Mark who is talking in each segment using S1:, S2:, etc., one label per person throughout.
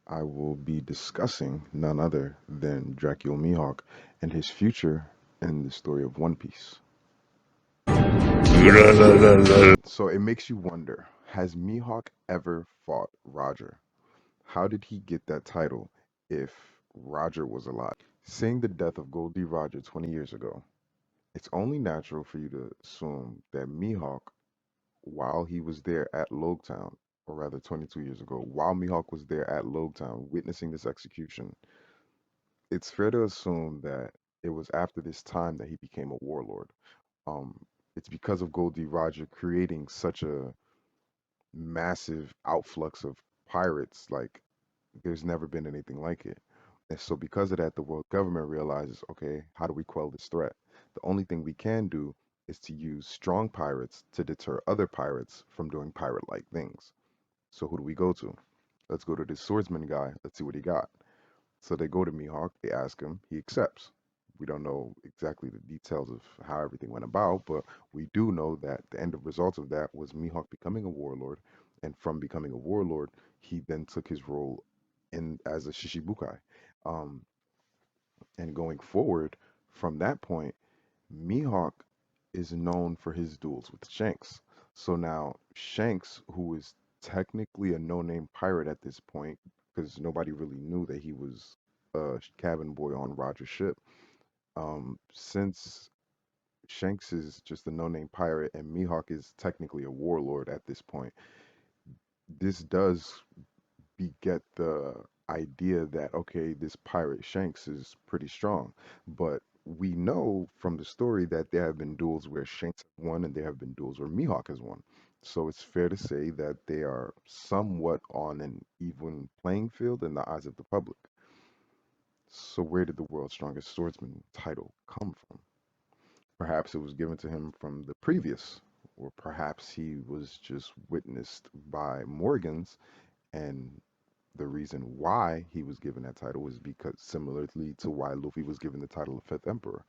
S1: I will be discussing none other than Dracula Mihawk and his future in the story of One Piece. So it makes you wonder, has Mihawk ever fought Roger? How did he get that title if Roger was alive? Seeing the death of Goldie Roger 20 years ago, it's only natural for you to assume that Mihawk, while he was there at Logtown, or rather 22 years ago, while Mihawk was there at Logtown witnessing this execution, it's fair to assume that it was after this time that he became a warlord. Um, it's because of Goldie Roger creating such a massive outflux of pirates, like there's never been anything like it. And so, because of that, the world government realizes, okay, how do we quell this threat? The only thing we can do is to use strong pirates to deter other pirates from doing pirate-like things. So, who do we go to? Let's go to this swordsman guy. Let's see what he got. So they go to Mihawk, they ask him, he accepts. We don't know exactly the details of how everything went about, but we do know that the end of result of that was Mihawk becoming a warlord, and from becoming a warlord, he then took his role in as a Shishibukai. Um, and going forward from that point, Mihawk is known for his duels with Shanks. So now Shanks, who is technically a no-name pirate at this point, because nobody really knew that he was a cabin boy on Roger's ship. Since Shanks is just a no-name pirate and Mihawk is technically a warlord at this point, this does beget the idea that okay, this pirate Shanks is pretty strong. But we know from the story that there have been duels where Shanks has won and there have been duels where Mihawk has won. So it's fair to say that they are somewhat on an even playing field in the eyes of the public. So where did the world's strongest swordsman title come from? Perhaps it was given to him from the previous, or perhaps he was just witnessed by Morgans, and the reason why he was given that title was because, similarly to why Luffy was given the title of Fifth Emperor,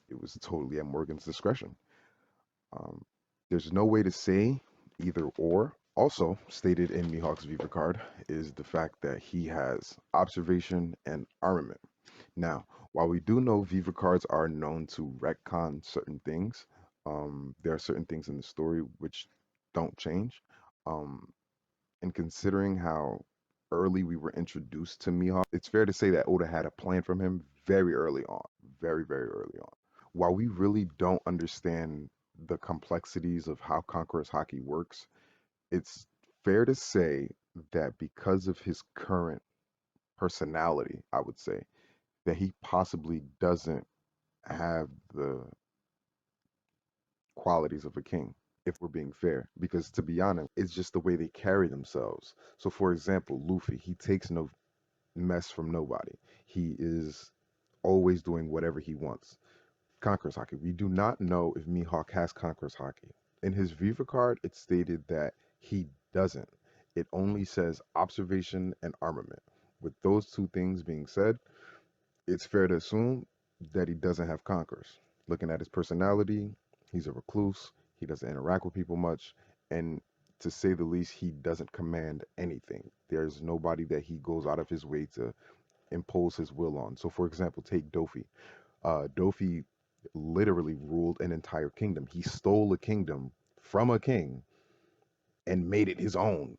S1: it was totally at Morgan's discretion. Um, there's no way to say either or. Also, stated in Mihawk's Viva card is the fact that he has observation and armament. Now, while we do know Viva cards are known to retcon certain things, there are certain things in the story which don't change. Um, and considering how early we were introduced to Mihawk, it's fair to say that Oda had a plan from him very early on, very, very early on. While we really don't understand the complexities of how Conqueror's Hockey works, it's fair to say that because of his current personality, I would say, that he possibly doesn't have the qualities of a king, if we're being fair. Because to be honest, it's just the way they carry themselves. So, for example, Luffy, he takes no mess from nobody. He is always doing whatever he wants. Conqueror's Haki. We do not know if Mihawk has Conqueror's Haki. In his Viva card, it stated that he doesn't. It only says observation and armament. With those two things being said, it's fair to assume that he doesn't have Conquerors. Looking at his personality, he's a recluse. He doesn't interact with people much. And to say the least, he doesn't command anything. There's nobody that he goes out of his way to impose his will on. So, for example, take Dofi. Dofi literally ruled an entire kingdom. He stole a kingdom from a king and made it his own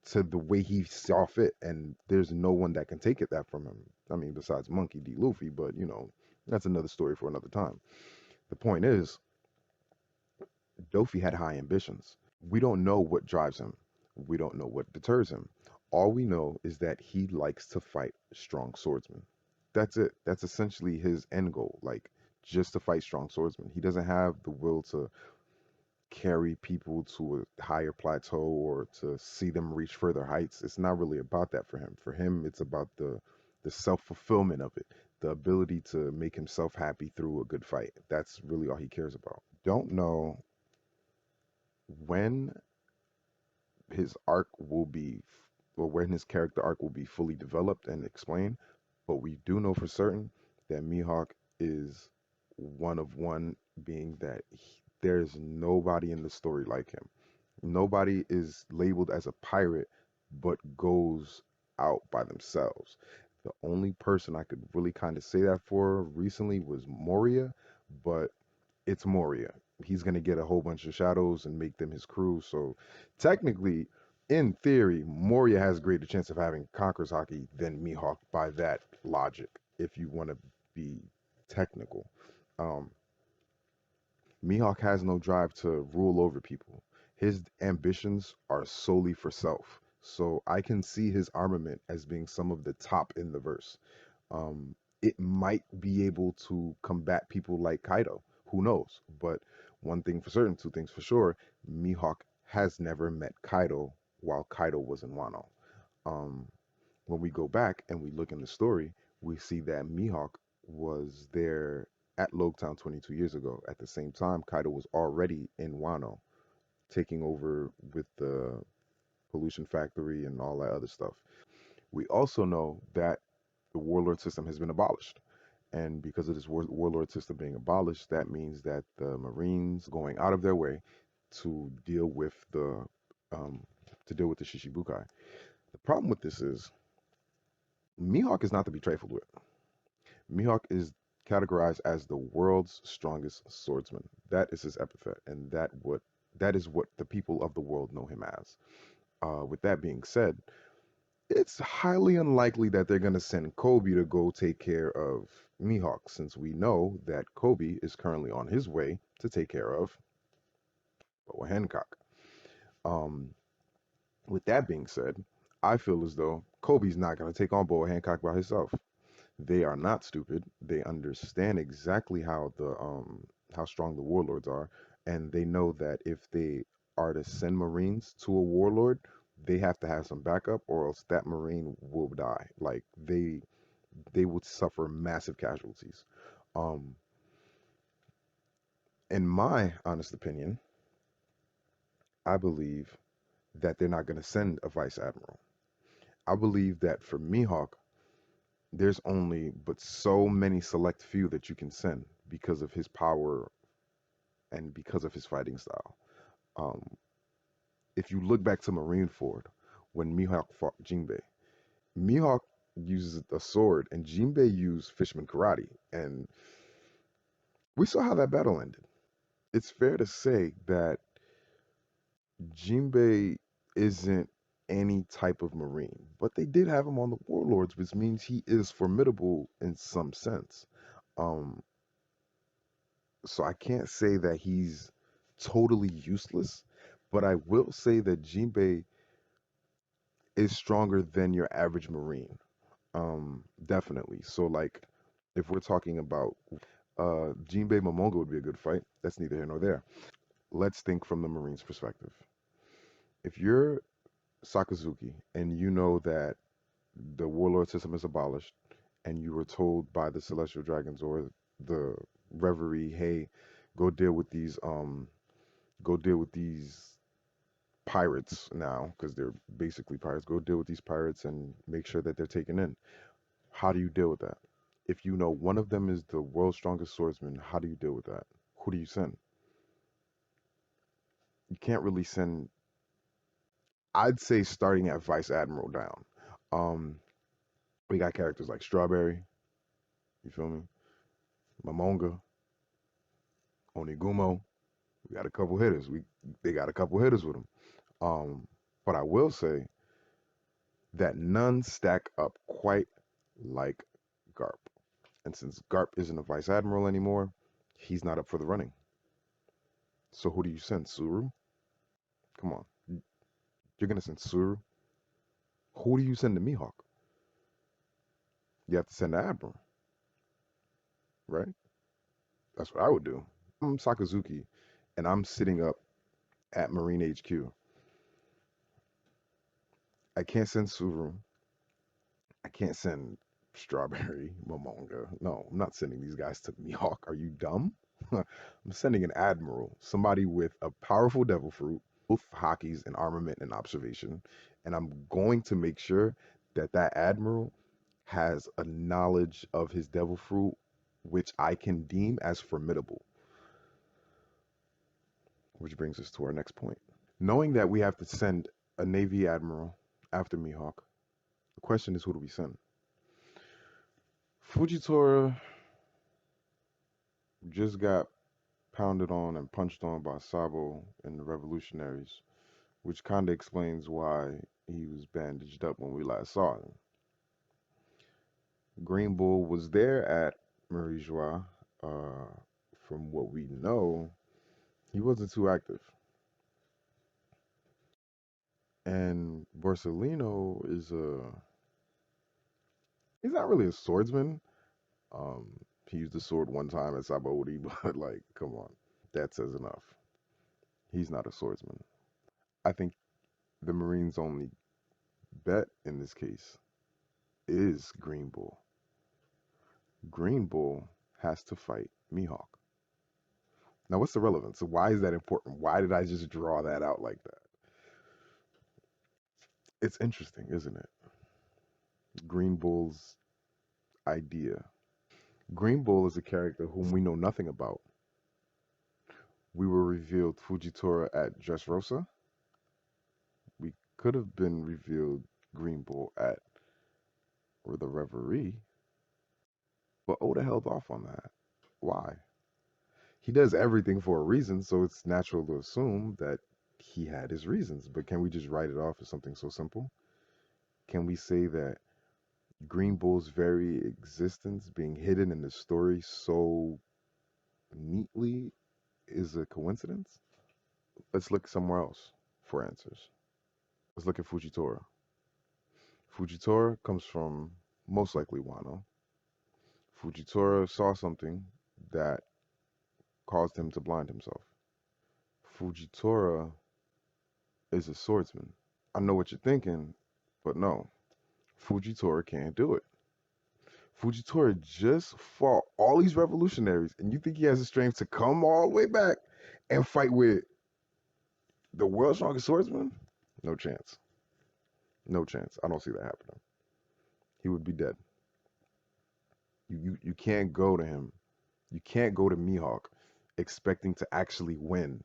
S1: to the way he saw fit. And there's no one that can take it that from him. I mean, besides Monkey D. Luffy, but that's another story for another time. The point is, Dofi had high ambitions. We don't know what drives him. We don't know what deters him. All we know is that he likes to fight strong swordsmen. That's it. That's essentially his end goal. Like just to fight strong swordsmen. He doesn't have the will to carry people to a higher plateau or to see them reach further heights. It's not really about that for him. For him, it's about the self-fulfillment of it, the ability to make himself happy through a good fight. That's really all he cares about. Don't know when his arc will be, or when his character arc will be fully developed and explained, but we do know for certain that Mihawk is one of one, being that there's nobody in the story like him. Nobody is labeled as a pirate but goes out by themselves. The only person I could really kind of say that for recently was Moria, but it's Moria. He's gonna get a whole bunch of shadows and make them his crew. So technically, in theory, Moria has a greater chance of having Conqueror's Haki than Mihawk by that logic, if you want to be technical. Um, Mihawk has no drive to rule over people. His ambitions are solely for self. So I can see his armament as being some of the top in the verse. It might be able to combat people like Kaido. Who knows? But one thing for certain, two things for sure, Mihawk has never met Kaido while Kaido was in Wano. Um, when we go back and we look in the story, we see that Mihawk was there at Logtown 22 years ago. At the same time, Kaido was already in Wano, taking over with the pollution factory and all that other stuff. We also know that the warlord system has been abolished. And because of this warlord system being abolished, that means that the Marines going out of their way to deal with the um, Shishibukai. The problem with this is Mihawk is not to be trifled with. Mihawk is categorized as the world's strongest swordsman. That is his epithet, and that is what the people of the world know him as. With that being said, it's highly unlikely that they're going to send Kobe to go take care of Mihawk, since we know that Kobe is currently on his way to take care of Boa Hancock. Um, with that being said, I feel as though Kobe's not going to take on Boa Hancock by himself. They are not stupid. They understand exactly how strong the warlords are, and they know that if they are to send Marines to a warlord, they have to have some backup, or else that Marine will die. Like they would suffer massive casualties. Um, in my honest opinion, I believe that they're not going to send a vice admiral. I believe that for Mihawk, there's only but so many select few that you can send because of his power and because of his fighting style. Um, if you look back to Marineford, when Mihawk fought Jinbei, Mihawk uses a sword and Jinbei used Fishman karate, and we saw how that battle ended. It's fair to say that Jinbei isn't any type of Marine, but they did have him on the Warlords, which means he is formidable in some sense. Um, so I can't say that he's totally useless, but I will say that Jinbei is stronger than your average Marine. Definitely. So like, if we're talking about Jinbei Momonga would be a good fight. That's neither here nor there. Let's think from the Marine's perspective. If you're Sakazuki and you know that the warlord system is abolished, and you were told by the Celestial Dragons or the Reverie, hey, go deal with these go deal with these pirates now, because they're basically pirates. Go deal with these pirates and make sure that they're taken in. How do you deal with that? If you know one of them is the world's strongest swordsman, how do you deal with that? Who do you send? You can't really send. I'd say starting at Vice Admiral down. Um, we got characters like Strawberry. You feel me? Momonga, Onigumo. We got a couple hitters. They got a couple hitters with them. But I will say that none stack up quite like Garp. And since Garp isn't a vice admiral anymore, he's not up for the running. So who do you send? Suru? Come on. You're gonna send Suru? Who do you send to Mihawk? You have to send the Admiral, right? That's what I would do. I'm Sakazuki and I'm sitting up at Marine HQ. I can't send Suru. I can't send Strawberry, Momonga. No, I'm not sending these guys to Mihawk. Are you dumb? I'm sending an admiral, somebody with a powerful devil fruit, both hockeys and armament and observation, and I'm going to make sure that that admiral has a knowledge of his devil fruit, which I can deem as formidable. Which brings us to our next point. Knowing that we have to send a Navy admiral after Mihawk, The question is, who do we send? Fujitora just got pounded on and punched on by Sabo and the revolutionaries, which kind of explains why he was bandaged up when we last saw him. Green Bull was there at Marie Joie. Uh, from what we know, he wasn't too active. And Borsellino he's not really a swordsman. Um, he used the sword one time at Sabaody, but like, come on, that says enough. He's not a swordsman. I think the Marines' only bet in this case is Green Bull. Green Bull has to fight Mihawk. Now, what's the relevance? Why is that important? Why did I just draw that out like that? It's interesting, isn't it? Green Bull's idea. Green Bull is a character whom we know nothing about. We were revealed Fujitora at Dressrosa. We could have been revealed Green Bull at or the Reverie, but Oda held off on that. Why? He does everything for a reason, so it's natural to assume that he had his reasons. But can we just write it off as something so simple? Can we say that Green Bull's very existence being hidden in the story so neatly is a coincidence? Let's look somewhere else for answers. Let's look at Fujitora. Fujitora comes from most likely Wano. Fujitora saw something that caused him to blind himself. Fujitora is a swordsman. I know what you're thinking, but no, Fujitora can't do it. Fujitora just fought all these revolutionaries, and you think he has the strength to come all the way back and fight with the world's strongest swordsman? No chance. No chance. I don't see that happening. He would be dead. You can't go to him. You can't go to Mihawk expecting to actually win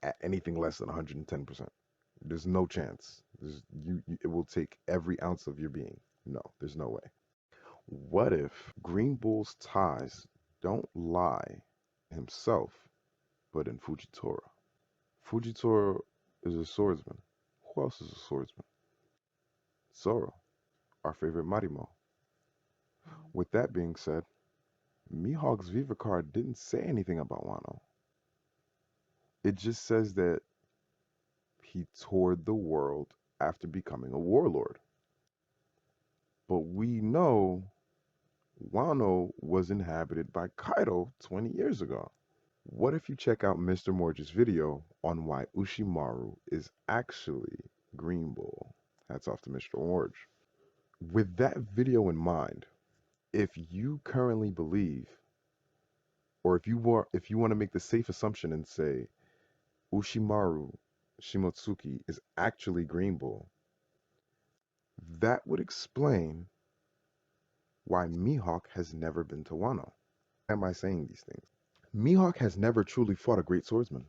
S1: at anything less than 110%. There's no chance. It will take every ounce of your being. No, there's no way. What if Green Bull's ties don't lie himself, but in Fujitora? Fujitora is a swordsman. Who else is a swordsman? Zoro, our favorite Marimo. With that being said, Mihawk's Viva card didn't say anything about Wano. It just says that he toured the world after becoming a warlord. But we know Wano was inhabited by Kaido 20 years ago. What if you check out Mr. Morge's video on why Ushimaru is actually Green Bull? Hats off to Mr. Morge. With that video in mind, if you currently believe, or if you want to make the safe assumption and say Ushimaru Shimotsuki is actually Green Bull, that would explain why Mihawk has never been to Wano. Why am I saying these things? Mihawk has never truly fought a great swordsman.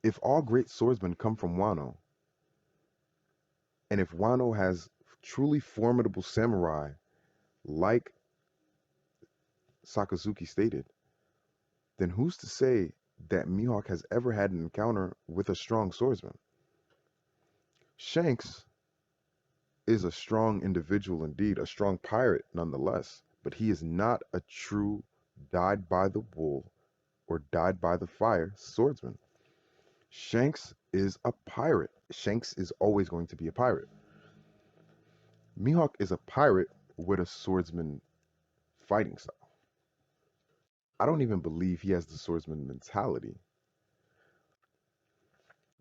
S1: If all great swordsmen come from Wano, and if Wano has truly formidable samurai, like Sakazuki stated, then who's to say that Mihawk has ever had an encounter with a strong swordsman? Shanks is a strong individual indeed, a strong pirate nonetheless, but he is not a true died by the wool or died by the fire swordsman. Shanks is a pirate. Shanks is always going to be a pirate. Mihawk is a pirate with a swordsman fighting style. I don't even believe he has the swordsman mentality.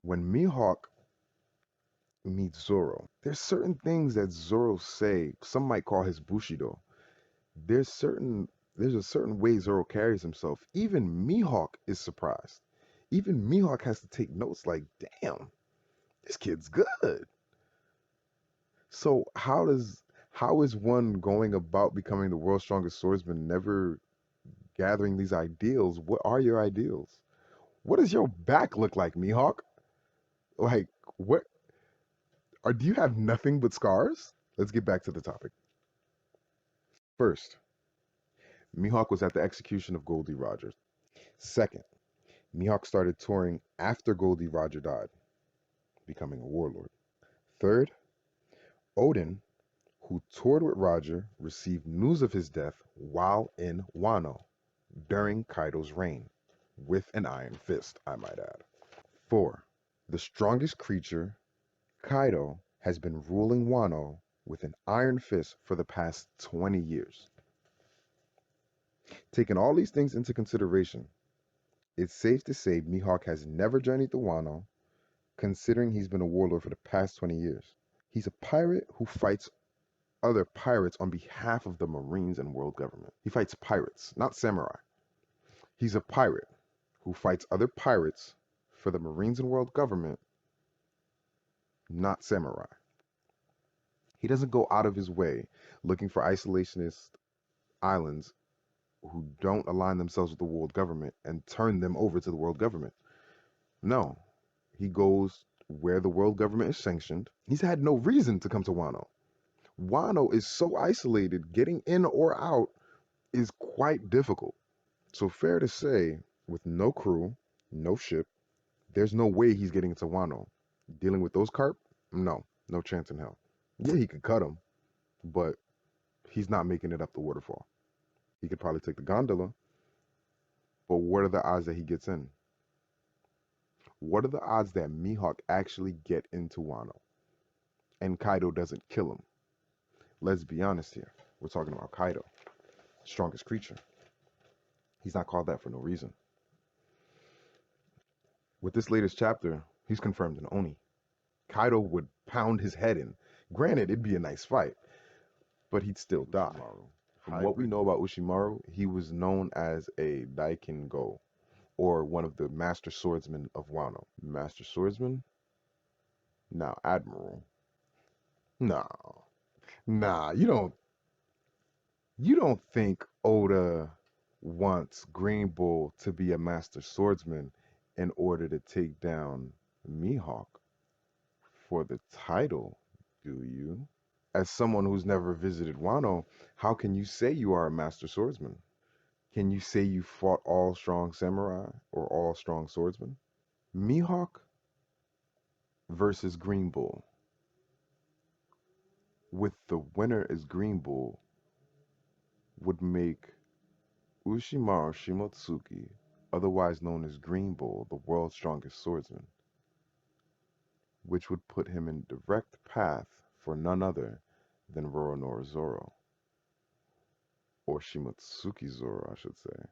S1: When Mihawk meets Zoro, there's certain things that Zoro say. Some might call his Bushido. There's a certain way Zoro carries himself. Even Mihawk is surprised. Even Mihawk has to take notes like, damn, this kid's good. So how is one going about becoming the world's strongest swordsman never gathering these ideals? What are your ideals? What does your back look like, Mihawk? Like what do you have nothing but scars? Let's get back to the topic. First, Mihawk was at the execution of Goldie Roger. Second, Mihawk started touring after Goldie Roger died, becoming a warlord. Third, Odin, who toured with Roger, received news of his death while in Wano during Kaido's reign, with an iron fist, I might add. 4. The strongest creature, Kaido, has been ruling Wano with an iron fist for the past 20 years. Taking all these things into consideration, it's safe to say Mihawk has never journeyed to Wano, considering he's been a warlord for the past 20 years. He's a pirate who fights other pirates on behalf of the Marines and world government. He fights pirates, not samurai. He's a pirate who fights other pirates for the Marines and world government, not samurai. He doesn't go out of his way looking for isolationist islands who don't align themselves with the world government and turn them over to the world government. No, he goes where the world government is sanctioned. He's had no reason to come to Wano. Wano is so isolated, getting in or out is quite difficult. So fair to say, with no crew, no ship, there's no way he's getting into Wano. Dealing with those carp? No, no chance in hell. Yeah, he could cut them, but he's not making it up the waterfall. He could probably take the gondola, but what are the odds that he gets in? What are the odds that Mihawk actually get into Wano and Kaido doesn't kill him? Let's be honest here. We're talking about Kaido, strongest creature. He's not called that for no reason. With this latest chapter, he's confirmed an Oni. Kaido would pound his head in. Granted, it'd be a nice fight, but he'd still die. From what we know about Ushimaru, he was known as a Daikin Go, or one of the master swordsmen of Wano. Master swordsman? Now, Admiral. No. Nah, you don't think Oda wants Green Bull to be a master swordsman in order to take down Mihawk for the title, do you? As someone who's never visited Wano, how can you say you are a master swordsman? Can you say you fought all strong samurai or all strong swordsmen? Mihawk versus Green Bull, with the winner as Green Bull, would make Ushimaru Shimotsuki, otherwise known as Green Bull, the world's strongest swordsman, which would put him in direct path for none other than Roronoa Zoro, or Shimotsuki Zoro, I should say.